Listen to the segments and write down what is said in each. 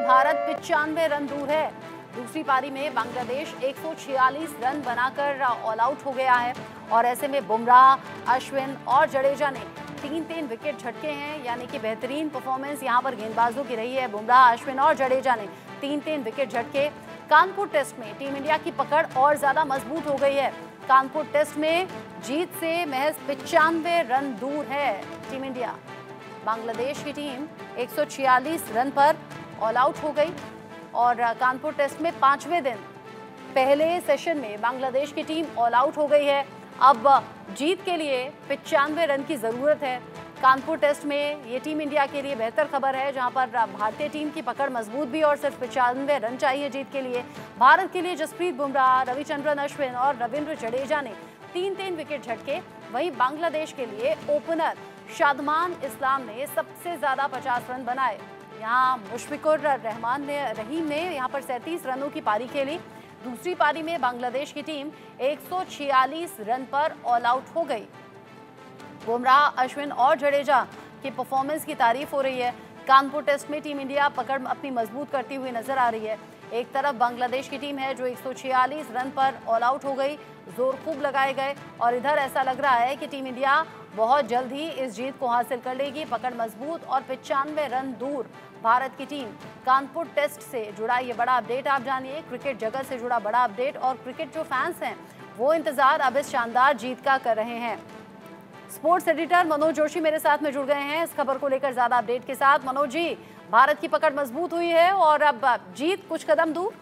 Bharat 95 run दूर है। दूसरी पारी में बांग्लादेश 146 रन बनाकर ऑल आउट हो गया है और ऐसे में बुमराह, अश्विन और जडेजा ने 3-3 विकेट झटके हैं, यानी कि बेहतरीन परफॉर्मेंस यहां पर गेंदबाजों की रही है। बुमराह, अश्विन और जडेजा ने 3-3 विकेट झटके। कानपुर टेस्ट में टीम इंडिया की पकड़ और ज्यादा मजबूत हो गई है। कानपुर टेस्ट में जीत से महज 95 रन दूर है टीम इंडिया। बांग्लादेश की टीम 146 रन पर ऑल आउट हो गई और कानपुर टेस्ट में 5वें दिन पहले सेशन में बांग्लादेश की टीम ऑल आउट हो गई है। अब जीत के लिए 95 रन की जरूरत है। कानपुर टेस्ट में ये टीम इंडिया के लिए बेहतर खबर है, जहां पर भारतीय टीम की पकड़ मजबूत भी और सिर्फ 95 रन चाहिए जीत के लिए। भारत के लिए जसप्रीत बुमराह, रविचंद्रन अश्विन और रविंद्र जडेजा ने 3-3 विकेट झटके। वहीं बांग्लादेश के लिए ओपनर शादमान इस्लाम ने सबसे ज्यादा 50 रन बनाए। यहाँ मुशफिकुर रहीम ने यहाँ पर 37 रनों की पारी खेली। दूसरी पारी में बांग्लादेश की टीम 146 रन पर ऑल आउट हो गई। बुमराह, अश्विन और जडेजा की परफॉर्मेंस की तारीफ हो रही है। कानपुर टेस्ट में टीम इंडिया पकड़ अपनी मजबूत करती हुई नजर आ रही है। एक तरफ बांग्लादेश की टीम है जो 146 रन पर ऑल आउट हो गई, जोर खूब लगाए गए, और इधर ऐसा लग रहा है कि टीम इंडिया बहुत जल्द ही इस जीत को हासिल कर लेगी। पकड़ मजबूत और 95 रन दूर भारत की टीम। कानपुर टेस्ट से जुड़ा ये बड़ा अपडेट आप जानिए, क्रिकेट जगत से जुड़ा बड़ा अपडेट, और क्रिकेट जो फैंस हैं वो इंतजार अब इस शानदार जीत का कर रहे हैं। स्पोर्ट्स एडिटर मनोज जोशी मेरे साथ में जुड़ गए हैं इस खबर को लेकर ज्यादा अपडेट के साथ। मनोज जी, भारत की पकड़ मजबूत हुई है और अब जीत कुछ कदम दूर।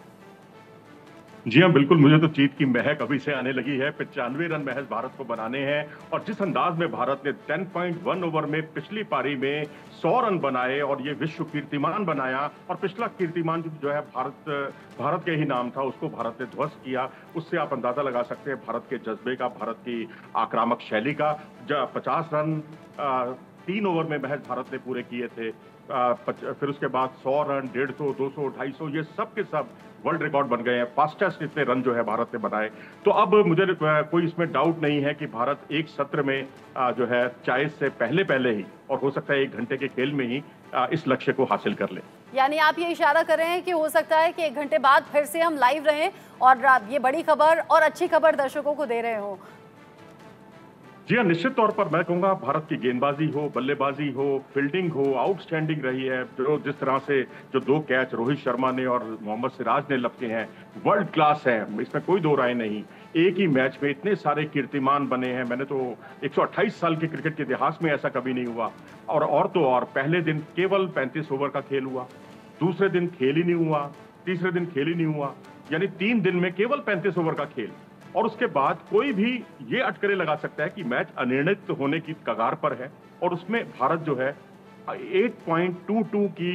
जी हाँ, बिल्कुल, मुझे तो जीत की महक अभी से आने लगी है। 95 रन महज भारत को बनाने हैं और जिस अंदाज में भारत ने 10.1 ओवर में पिछली पारी में 100 रन बनाए और ये विश्व कीर्तिमान बनाया, और पिछला कीर्तिमान जो है भारत के ही नाम था, उसको भारत ने ध्वस्त किया। उससे आप अंदाजा लगा सकते हैं भारत के जज्बे का, भारत की आक्रामक शैली का। 50 रन 3 ओवर में महज भारत ने पूरे किए थे। फिर उसके बाद 100 रन, 150, 200, 250, ये सब के सब वर्ल्ड रिकॉर्ड बन गए हैं। फास्टेस्ट इतने रन जो है भारत ने बनाए। तो अब मुझे कोई इसमें डाउट नहीं है कि भारत एक सत्र में जो है चाहे से पहले ही, और हो सकता है 1 घंटे के खेल में ही इस लक्ष्य को हासिल कर ले। यानी आप ये इशारा कर रहे हैं कि हो सकता है कि 1 घंटे बाद फिर से हम लाइव रहें और ये बड़ी खबर और अच्छी खबर दर्शकों को दे रहे हो। जी हाँ, निश्चित तौर पर मैं कहूंगा भारत की गेंदबाजी हो, बल्लेबाजी हो, फील्डिंग हो, आउटस्टैंडिंग रही है। जो जिस तरह से जो 2 कैच रोहित शर्मा ने और मोहम्मद सिराज ने लपके हैं, वर्ल्ड क्लास है, इसमें कोई दो राय नहीं। एक ही मैच में इतने सारे कीर्तिमान बने हैं, मैंने तो 128 साल के क्रिकेट के इतिहास में ऐसा कभी नहीं हुआ। और पहले दिन केवल 35 ओवर का खेल हुआ, दूसरे दिन खेल ही नहीं हुआ, तीसरे दिन खेल ही नहीं हुआ, यानी 3 दिन में केवल 35 ओवर का खेल। और उसके बाद कोई भी ये अटकलें लगा सकता है कि मैच अनिर्णित होने की कगार पर है, और उसमें भारत जो है 8.22 की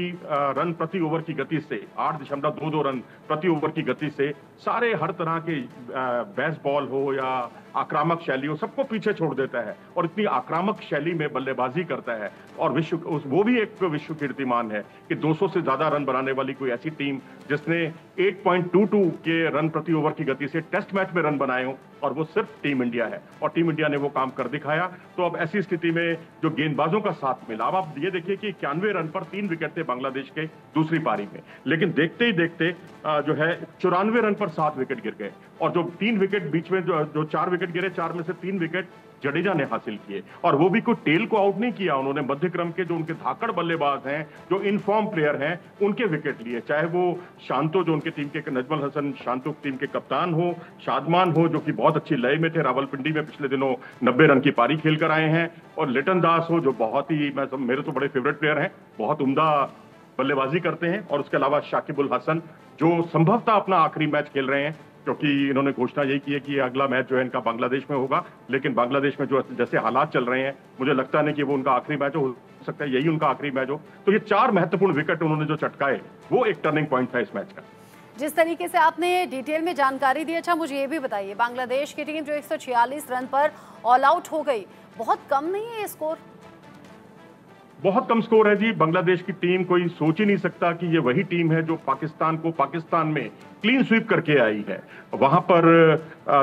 रन प्रति ओवर की गति से, 8.22 रन प्रति ओवर की गति से सारे हर तरह के बेसबॉल हो या आक्रामक शैली हो, सबको पीछे छोड़ देता है और इतनी आक्रामक शैली में बल्लेबाजी करता है। और वो भी एक विश्व कीर्तिमान है कि 200 से ज्यादा रन बनाने वाली कोई ऐसी टीम जिसने 8.22 के रन प्रति ओवर की गति से टेस्ट मैच में रन बनाए हो, और वो सिर्फ टीम इंडिया है, और टीम इंडिया ने वो काम कर दिखाया। तो अब ऐसी स्थिति में जो गेंदबाजों का साथ मिला, अब आप ये देखिए कि 91 रन पर 3 विकेट थे बांग्लादेश के दूसरी पारी में, लेकिन देखते ही देखते जो है 94 रन पर 7 विकेट गिर गए, और जो 3 विकेट बीच में जो 4 विकेट गिरे, 4 में से 3 विकेट जडेजा ने हासिल किए, और वो भी कोई टेल को आउट नहीं किया उन्होंने। मध्य क्रम के जो उनके धाकड़ बल्लेबाज हैं, जो इनफॉर्म प्लेयर हैं, उनके विकेट लिए, चाहे वो शांतो जो उनके टीम के, नजमुल हसन शांतो टीम के कप्तान हो, शादमान हो जो कि बहुत अच्छी लय में थे, रावलपिंडी में पिछले दिनों 90 रन की पारी खेल कर आए हैं, और लिटन दास हो जो बहुत ही मेरे तो बड़े फेवरेट प्लेयर हैं, बहुत उम्दा बल्लेबाजी करते हैं, और उसके अलावा शाकिबुल हसन जो संभवतः अपना आखिरी मैच खेल रहे हैं, क्योंकि इन्होंने घोषणा यही की है कि अगला मैच जो है इनका बांग्लादेश में होगा। लेकिन बांग्लादेश में जो जैसे हालात चल रहे हैं, मुझे लगता नहीं कि वो उनका आखिरी मैच हो सकता है यही उनका आखिरी मैच हो। तो ये 4 महत्वपूर्ण विकेट उन्होंने जो चटकाए, वो एक टर्निंग पॉइंट था इस मैच का। जिस तरीके से आपने डिटेल में जानकारी दी, अच्छा मुझे ये भी बताइए, बांग्लादेश की टीम जो 146 रन पर ऑल आउट हो गई, बहुत कम नहीं है ये स्कोर? बहुत कम स्कोर है जी। बांग्लादेश की टीम, कोई सोच ही नहीं सकता कि ये वही टीम है जो पाकिस्तान में क्लीन स्वीप करके आई है। वहां पर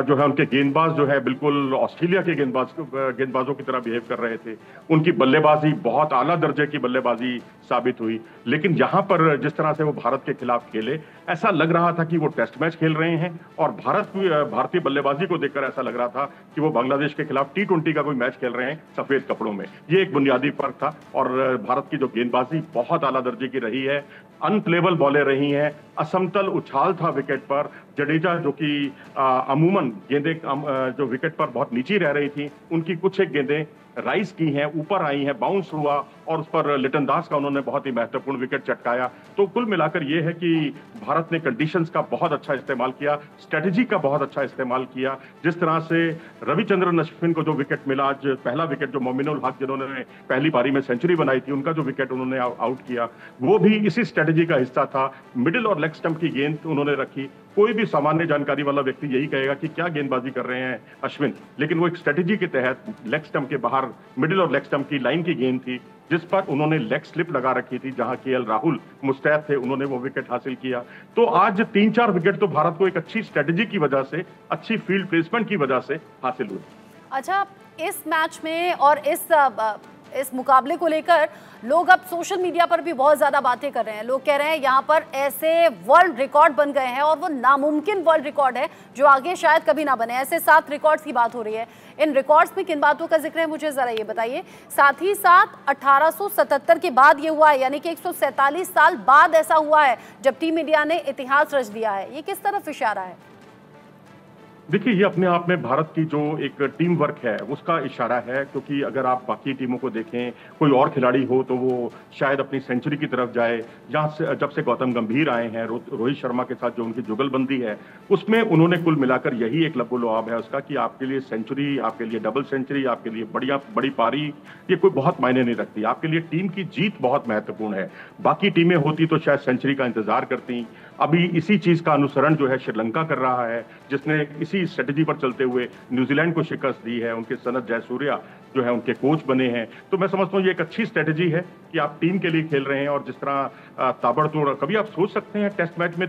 जो है उनके गेंदबाज जो है बिल्कुल ऑस्ट्रेलिया के गेंदबाजों की तरह बिहेव कर रहे थे। उनकी बल्लेबाजी बहुत आला दर्जे की बल्लेबाजी साबित हुई। लेकिन यहाँ पर जिस तरह से वो भारत के खिलाफ खेले, ऐसा लग रहा था कि वो टेस्ट मैच खेल रहे हैं। और भारतीय बल्लेबाजी को देखकर ऐसा लग रहा था कि वो बांग्लादेश के खिलाफ T20 का कोई मैच खेल रहे हैं सफेद कपड़ों में। ये एक बुनियादी फर्क था। और भारत की जो गेंदबाजी बहुत आला दर्जे की रही है, अनप्लेबल बॉलें रही हैं, असमतल उछाल था विकेट पर। जडेजा जो कि अमूमन गेंदें जो विकेट पर बहुत नीची रह रही थी, उनकी कुछ एक गेंदें राइज की हैं, ऊपर आई हैं, बाउंस हुआ और उस पर लिटन दास का उन्होंने बहुत ही महत्वपूर्ण विकेट चटकाया। तो कुल मिलाकर ये है कि भारत ने कंडीशंस का बहुत अच्छा इस्तेमाल किया, स्ट्रेटजी का बहुत अच्छा इस्तेमाल किया। जिस तरह से रविचंद्रन अश्विन को जो विकेट मिला, आज पहला विकेट जो मोमिनुल हक जिन्होंने पहली पारी में सेंचुरी बनाई थी, उनका जो विकेट उन्होंने आउट किया, वो भी इसी स्ट्रेटजी का हिस्सा था। मिडिल और लेग स्टंप की गेंद उन्होंने रखी। कोई भी सामान्य जानकारी वाला व्यक्ति यही कहेगा कि क्या गेंदबाजी कर रहे हैं अश्विन, लेकिन वो एक स्ट्रेटजी के तहत लेग स्टंप के बाहर मिडिल और लेग स्टंप की लाइन की गेंद थी, जिस पर उन्होंने लेग स्लिप लगा रखी थी, जहां केएल राहुल मुस्तैद थे, उन्होंने वो विकेट हासिल किया। तो आज 3-4 विकेट तो भारत को एक अच्छी स्ट्रेटजी की वजह से, अच्छी फील्ड प्लेसमेंट की वजह से हासिल हुए। अच्छा, इस मैच में और इस मुकाबले को लेकर लोग अब सोशल मीडिया पर भी बहुत ज्यादा बातें कर रहे हैं। लोग कह रहे हैं यहाँ पर ऐसे वर्ल्ड रिकॉर्ड बन गए हैं और वो नामुमकिन वर्ल्ड रिकॉर्ड है जो आगे शायद कभी ना बने। ऐसे 7 रिकॉर्ड्स की बात हो रही है। इन रिकॉर्ड्स में किन बातों का जिक्र है, मुझे जरा ये बताइए। साथ ही साथ 1877 के बाद ये हुआ है, यानी कि 147 साल बाद ऐसा हुआ है जब टीम इंडिया ने इतिहास रच दिया है। ये किस तरफ इशारा है? देखिए, ये अपने आप में भारत की जो एक टीम वर्क है उसका इशारा है, क्योंकि अगर आप बाकी टीमों को देखें, कोई और खिलाड़ी हो तो वो शायद अपनी सेंचुरी की तरफ जाए। जब से गौतम गंभीर आए हैं, रोहित शर्मा के साथ जो उनकी जुगलबंदी है, उसमें उन्होंने कुल मिलाकर यही एक लबो लुआब है उसका कि आपके लिए सेंचुरी, आपके लिए डबल सेंचुरी, आपके लिए बड़ी पारी, ये कोई बहुत मायने नहीं रखती। आपके लिए टीम की जीत बहुत महत्वपूर्ण है। बाकी टीमें होती तो शायद सेंचुरी का इंतजार करती। अभी इसी चीज का अनुसरण जो है श्रीलंका कर रहा है, जिसने इसी स्ट्रेटजी पर चलते हुए न्यूजीलैंड को शिकस्त दी है। उनके सनत जयसूर्या जो है उनके कोच बने हैं। तो मैं समझता हूँ ये एक अच्छी स्ट्रेटजी है कि आप टीम के लिए खेल रहे हैं। और जिस तरह ताबड़तोड़, कभी आप सोच सकते हैं टेस्ट मैच में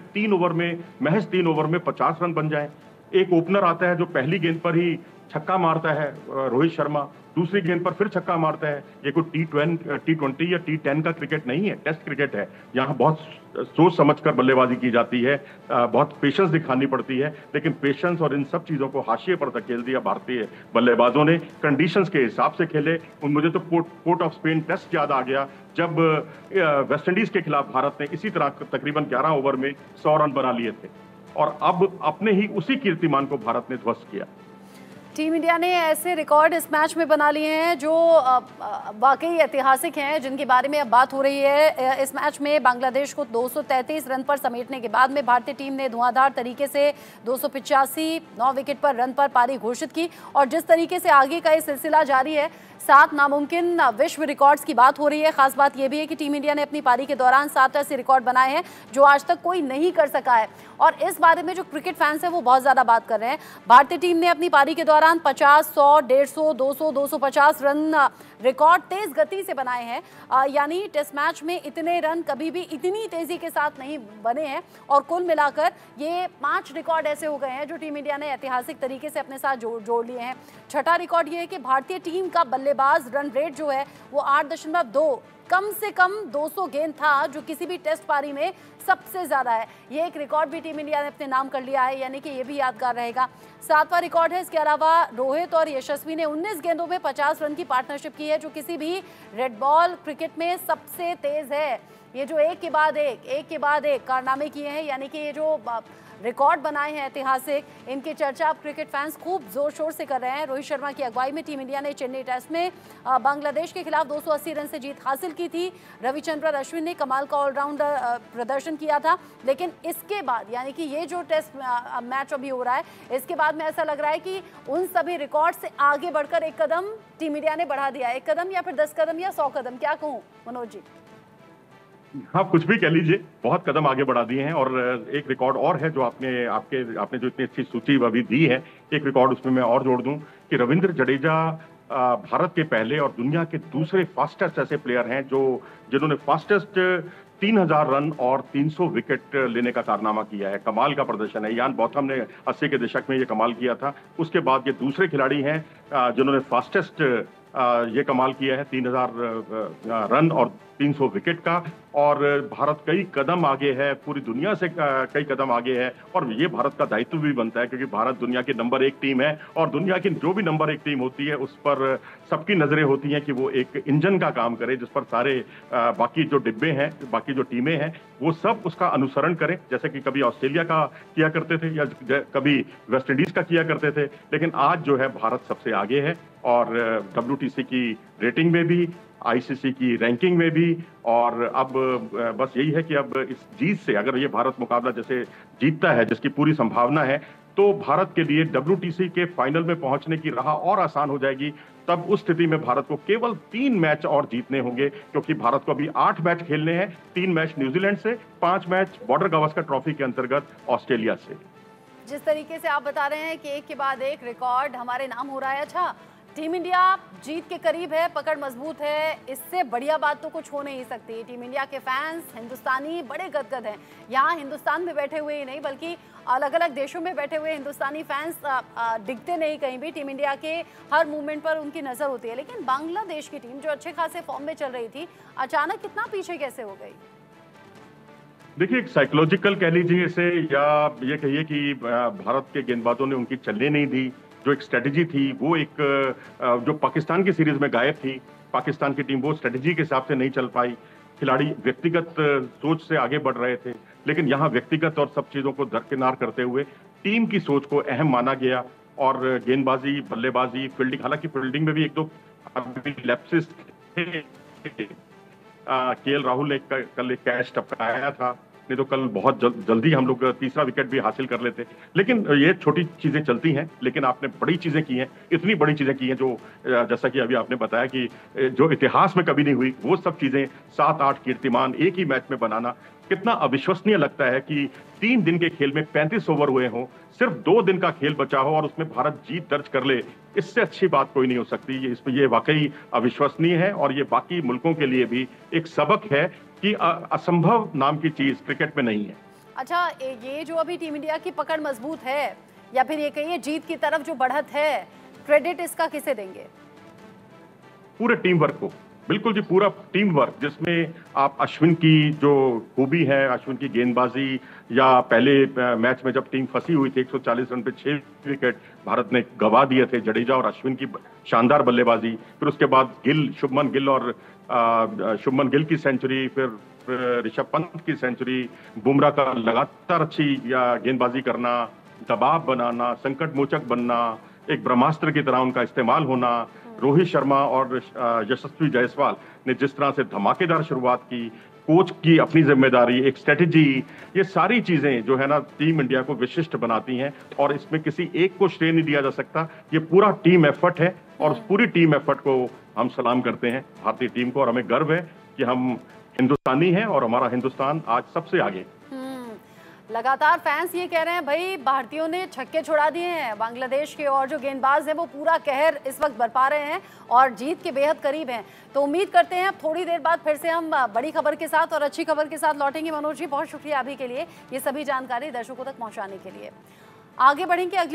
महज 3 ओवर में 50 रन बन जाए। एक ओपनर आता है जो पहली गेंद पर ही छक्का मारता है, रोहित शर्मा, दूसरी गेंद पर फिर छक्का मारता है। ये कोई T20 या T10 का क्रिकेट नहीं है, टेस्ट क्रिकेट है। यहाँ बहुत सोच समझकर बल्लेबाजी की जाती है, बहुत पेशेंस दिखानी पड़ती है। लेकिन पेशेंस और इन सब चीजों को हाशिए पर धकेल दिया भारतीय बल्लेबाजों ने। कंडीशंस के हिसाब से खेले। मुझे तो पोर्ट ऑफ स्पेन टेस्ट याद आ गया, जब वेस्टइंडीज के खिलाफ भारत ने इसी तरह तकरीबन 11 ओवर में 100 रन बना लिए थे। और अब अपने ही उसी कीर्तिमान को भारत ने ध्वस्त किया। टीम इंडिया ने ऐसे रिकॉर्ड इस मैच में बना लिए हैं जो वाकई ऐतिहासिक हैं, जिनके बारे में अब बात हो रही है। इस मैच में बांग्लादेश को 233 रन पर समेटने के बाद में भारतीय टीम ने धुआंधार तरीके से 285 9 विकेट पर रन पर पारी घोषित की। और जिस तरीके से आगे का ये सिलसिला जारी है, 7 नामुमकिन विश्व रिकॉर्ड्स की बात हो रही है। खास बात यह भी है कि टीम इंडिया ने अपनी पारी के दौरान 7 ऐसे रिकॉर्ड बनाए हैं जो आज तक कोई नहीं कर सका है। और इस बारे में जो क्रिकेट फैंस हैं वो बहुत ज़्यादा बात कर रहे हैं। भारतीय टीम ने अपनी पारी के दौरान 50, 100, 150, 200, 250 रन रिकॉर्ड तेज गति से बनाए हैं। यानी टेस्ट मैच में इतने रन कभी भी इतनी तेजी के साथ नहीं बने हैं। और कुल मिलाकर ये 5 रिकॉर्ड ऐसे हो गए हैं जो टीम इंडिया ने ऐतिहासिक तरीके से अपने साथ जोड़ लिए हैं। छठा रिकॉर्ड ये है कि भारतीय टीम का बल्लेबाज रन रेट जो है वो 8.2, कम से कम 200 गेंद था, जो किसी भी टेस्ट पारी में सबसे ज्यादा है। ये एक रिकॉर्ड भी टीम इंडिया ने अपने नाम कर लिया है, यानी कि ये भी यादगार रहेगा। 7वां रिकॉर्ड है। इसके अलावा रोहित और यशस्वी ने 19 गेंदों में 50 रन की पार्टनरशिप की है, जो किसी भी रेड बॉल क्रिकेट में सबसे तेज है। ये जो एक के बाद एक कारनामे किए हैं, यानी कि ये जो रिकॉर्ड बनाए हैं ऐतिहासिक, इनकी चर्चा अब क्रिकेट फैंस खूब जोर शोर से कर रहे हैं। रोहित शर्मा की अगुवाई में टीम इंडिया ने चेन्नई टेस्ट में बांग्लादेश के खिलाफ 280 रन से जीत हासिल की थी। रविचंद्रन अश्विन ने कमाल का ऑलराउंडर प्रदर्शन किया था। लेकिन इसके बाद, यानी कि ये जो टेस्ट मैच अभी हो रहा है, इसके बाद में ऐसा लग रहा है कि उन सभी रिकॉर्ड से आगे बढ़कर एक कदम टीम इंडिया ने बढ़ा दिया। 1 कदम या फिर 10 कदम या 100 कदम, क्या कहूँ मनोज जी? हाँ, कुछ भी कह लीजिए, बहुत कदम आगे बढ़ा दिए हैं। और एक रिकॉर्ड और है जो आपने जो इतनी अच्छी सूची अभी दी है, एक रिकॉर्ड उसमें मैं और जोड़ दूं कि रविंद्र जडेजा भारत के पहले और दुनिया के दूसरे फास्टेस्ट ऐसे प्लेयर हैं जिन्होंने फास्टेस्ट 3000 रन और 300 विकेट लेने का कारनामा किया है। कमाल का प्रदर्शन है। यान बॉथम ने 80 के दशक में ये कमाल किया था। उसके बाद ये दूसरे खिलाड़ी हैं जिन्होंने फास्टेस्ट ये कमाल किया है, 3000 रन और 300 विकेट का। और भारत कई कदम आगे है, पूरी दुनिया से कई कदम आगे है, और ये भारत का दायित्व भी बनता है क्योंकि भारत दुनिया की नंबर 1 टीम है और दुनिया की जो भी नंबर 1 टीम होती है उस पर सबकी नजरें होती हैं कि वो एक इंजन का काम करे जिस पर सारे बाकी जो डिब्बे हैं, बाकी जो टीमें हैं, वो सब उसका अनुसरण करें, जैसे कि कभी ऑस्ट्रेलिया का किया करते थे या कभी वेस्ट इंडीज का किया करते थे। लेकिन आज जो है भारत सबसे आगे है और WTC की रेटिंग में भी, ICC की रैंकिंग में भी। और अब बस यही है कि अब इस जीत से अगर ये भारत मुकाबला जैसे जीतता है, जिसकी पूरी संभावना है, तो भारत के लिए WTC के फाइनल में पहुंचने की राह और आसान हो जाएगी। तब उस स्थिति में भारत को केवल 3 मैच और जीतने होंगे क्योंकि भारत को अभी 8 मैच खेलने हैं। 3 मैच न्यूजीलैंड से, 5 मैच बॉर्डर गावस्कर ट्रॉफी के अंतर्गत ऑस्ट्रेलिया से। जिस तरीके से आप बता रहे हैं कि एक के बाद एक रिकॉर्ड हमारे नाम हो रहा है। अच्छा, टीम इंडिया जीत के करीब है, पकड़ मजबूत है, इससे बढ़िया बात तो कुछ हो नहीं सकती। टीम इंडिया के फैंस हिंदुस्तानी बड़े गदगद हैं। यहाँ हिंदुस्तान में बैठे हुए ही नहीं बल्कि अलग अलग देशों में बैठे हुए हिंदुस्तानी फैंस दिखते नहीं कहीं भी। टीम इंडिया के हर मूवमेंट पर उनकी नजर होती है। लेकिन बांग्लादेश की टीम जो अच्छे खासे फॉर्म में चल रही थी, अचानक कितना पीछे कैसे हो गई? देखिए, एक साइकोलॉजिकल कह लीजिए इसे, या ये कहिए कि भारत के गेंदबाजों ने उनकी चलने नहीं दी। जो एक स्ट्रेटजी थी वो एक जो पाकिस्तान की सीरीज में गायब थी, पाकिस्तान की टीम वो स्ट्रेटजी के हिसाब से नहीं चल पाई। खिलाड़ी व्यक्तिगत सोच से आगे बढ़ रहे थे, लेकिन यहाँ व्यक्तिगत और सब चीजों को दरकिनार करते हुए टीम की सोच को अहम माना गया। और गेंदबाजी, बल्लेबाजी, फील्डिंग, हालांकि फील्डिंग में भी एक दो लैप्सेस थे। KL राहुल ने कल एक कैच टपकाया था, नहीं तो कल बहुत जल्दी हम लोग तीसरा विकेट भी हासिल कर लेते। लेकिन ये छोटी चीजें चलती हैं, लेकिन आपने बड़ी चीजें की हैं, इतनी बड़ी चीजें की हैं जो जैसा कि अभी आपने बताया कि जो इतिहास में कभी नहीं हुई, वो सब चीजें 7-8 कीर्तिमान एक ही मैच में बनाना कितना अविश्वसनीय लगता है कि 3 दिन के खेल में 35 ओवर हुए हों, सिर्फ 2 दिन का खेल बचा हो और उसमें भारत जीत दर्ज कर ले। इससे अच्छी बात कोई नहीं हो सकती। इसमें ये वाकई अविश्वसनीय है और ये बाकी मुल्कों के लिए भी एक सबक है कि असंभव नाम की चीज क्रिकेट में नहीं है। अच्छा, ये जो अभी टीम इंडिया की पकड़ मजबूत है या फिर ये कहिए जीत की तरफ जो बढ़त है, क्रेडिट इसका किसे देंगे? पूरे टीम वर्क को, बिल्कुल जी, पूरा टीम वर्क, जिसमें आप अश्विन की जो खूबी है, अश्विन की गेंदबाजी, या पहले मैच में जब टीम फंसी हुई थी 140 रन पे 6 विकेट भारत ने गवा दिए थे, जडेजा और अश्विन की शानदार बल्लेबाजी, फिर उसके बाद शुभमन गिल की सेंचुरी, फिर ऋषभ पंत की सेंचुरी, बुमराह का लगातार अच्छी गेंदबाजी करना, दबाव बनाना, संकट मोचक बनना, एक ब्रह्मास्त्र की तरह उनका इस्तेमाल होना, रोहित शर्मा और यशस्वी जायसवाल ने जिस तरह से धमाकेदार शुरुआत की, कोच की अपनी जिम्मेदारी, एक स्ट्रेटेजी, ये सारी चीजें जो है ना टीम इंडिया को विशिष्ट बनाती हैं और इसमें किसी एक को श्रेय नहीं दिया जा सकता। ये पूरा टीम एफर्ट है और उस पूरी टीम एफर्ट को हम सलाम करते हैं भारतीय टीम को, और हमें गर्व है कि हम हिंदुस्तानी हैं और हमारा हिंदुस्तान आज सबसे आगे। लगातार फैंस ये कह रहे हैं भाई भारतीयों ने छक्के छुड़ा दिए हैं बांग्लादेश के, और जो गेंदबाज हैं वो पूरा कहर इस वक्त बरपा रहे हैं और जीत के बेहद करीब हैं। तो उम्मीद करते हैं थोड़ी देर बाद फिर से हम बड़ी खबर के साथ और अच्छी खबर के साथ लौटेंगे। मनोज जी, बहुत शुक्रिया अभी के लिए, ये सभी जानकारी दर्शकों तक पहुंचाने के लिए। आगे बढ़ेंगे अगली